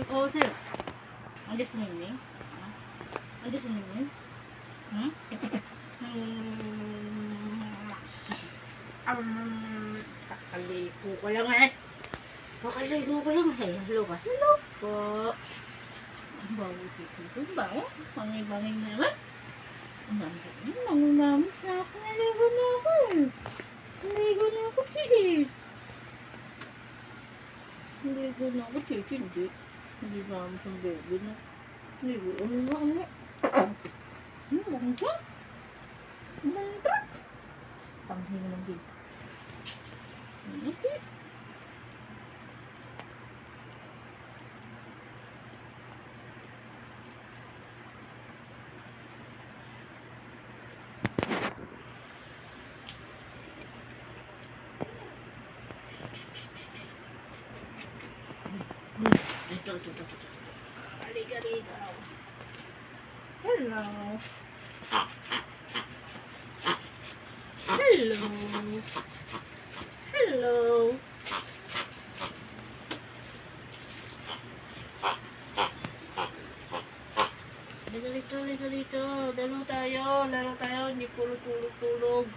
kasi. Andiyan si Nini? Ha? Andiyan si Nini? Hmm? Kakalipo ko lang eh. Kakalipo ko lang eh. Hello ka? Hello po. Ang bago dito. Ang bago? Bangay-bangay na naman. Ang bango-bango na ako. Naligo na ako eh. Naligo na ako eh. Naligo na ako eh. Hindi. Hindi namin sa baby na. Naligo. Ano na ano? Bangga? Bangga? Panghinga naman dito. Okay. Ito. Halika rito. Hello. Hello. Hello. Halika rito. Laro tayo. Hindi puro tulog-tulog.